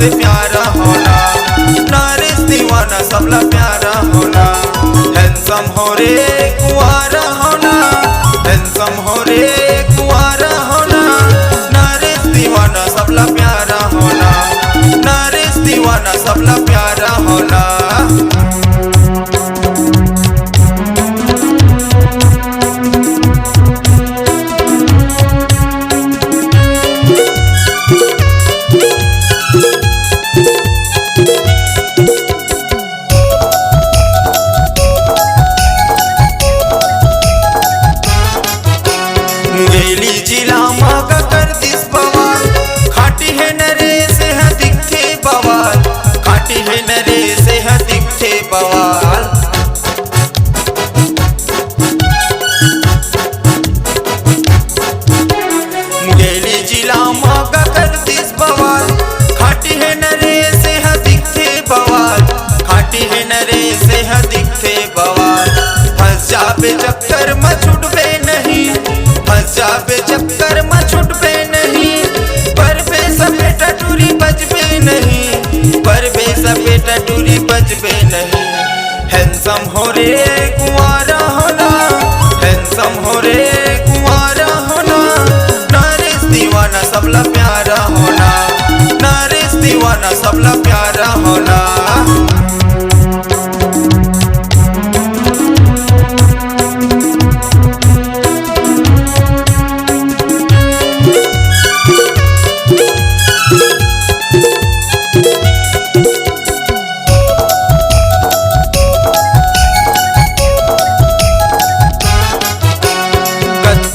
से प्यारा होला, नारिस दीवाना सबला प्यारा होला। हैंडसम हो रे कुंवारा होना, हैंडसम हो रे कुंवारा होना, नारिस दीवाना सबला प्यारा होला, नारिस दीवाना सबला प्यारा होला। गेली जिला मागा कर दिस बवाल, खाटी है नरे से है दिखे बवाल, खाटी है नरे से है दिखे बवाल। गेली जिला मागा कर दिस बवाल, खाटी है नरे से है दिखे बवाल, खाटी है नरे से है दिखे बवाल। फंस जाबे चक्कर में छुटबे नहीं, फंस जाबे चक्कर में छुटबे नहीं, पर बेसपेटा टूरी बजबे नहीं, पर बेसपेटा टूरी बजबे नहीं। हैंडसम हो रे कुंवारा होना, हैंडसम हो रे कुंवारा होना, नारिस दीवाना सबला प्यारा होना, नारिस दीवाना सबला प्यारा होना।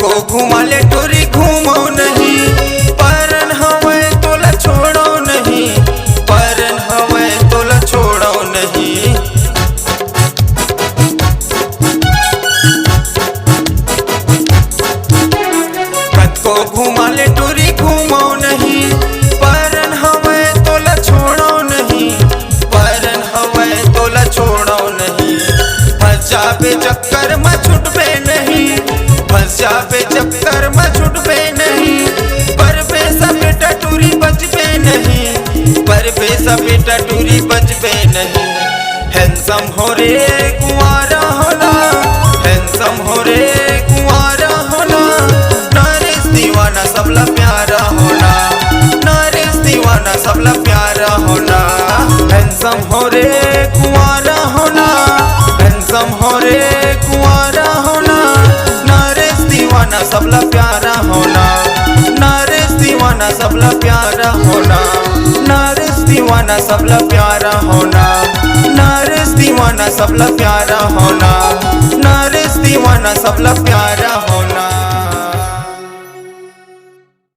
को घुमा ले टोरी घूमो नहीं, परन हवे तोला छोड़ो नहीं, परन हवे तोला छोड़ो नहीं। कत को घुमा ले टोरी घूमो नहीं, परन हवे तोला छोड़ो नहीं, परन हवे तोला छोड़ो नहीं। फंस जाबे चक्कर में छुटबे नहीं, फंस जाबे चक्कर में छुटबे नहीं, पर बेसपेटा टूरी बजबे नहीं, पर बेसपेटा टूरी बजबे नहीं। हैंडसम हो रे कुंवारा होला, हैंडसम हो रे कुंवारा होला, नारिस दीवाना सबला प्यारा होला, नारिस दीवाना सबला प्यारा होला। हैंडसम हो रे कुंवारा होला, हैंडसम हो रे कुंवारा होला, नारिस दीवाना सबला प्यारा होला, नारिस दीवाना सबला प्यारा होला, नारिस दीवाना सबला प्यारा होला, नारिस दीवाना सबला प्यारा होला, नारिस दीवाना सबला प्यारा होला।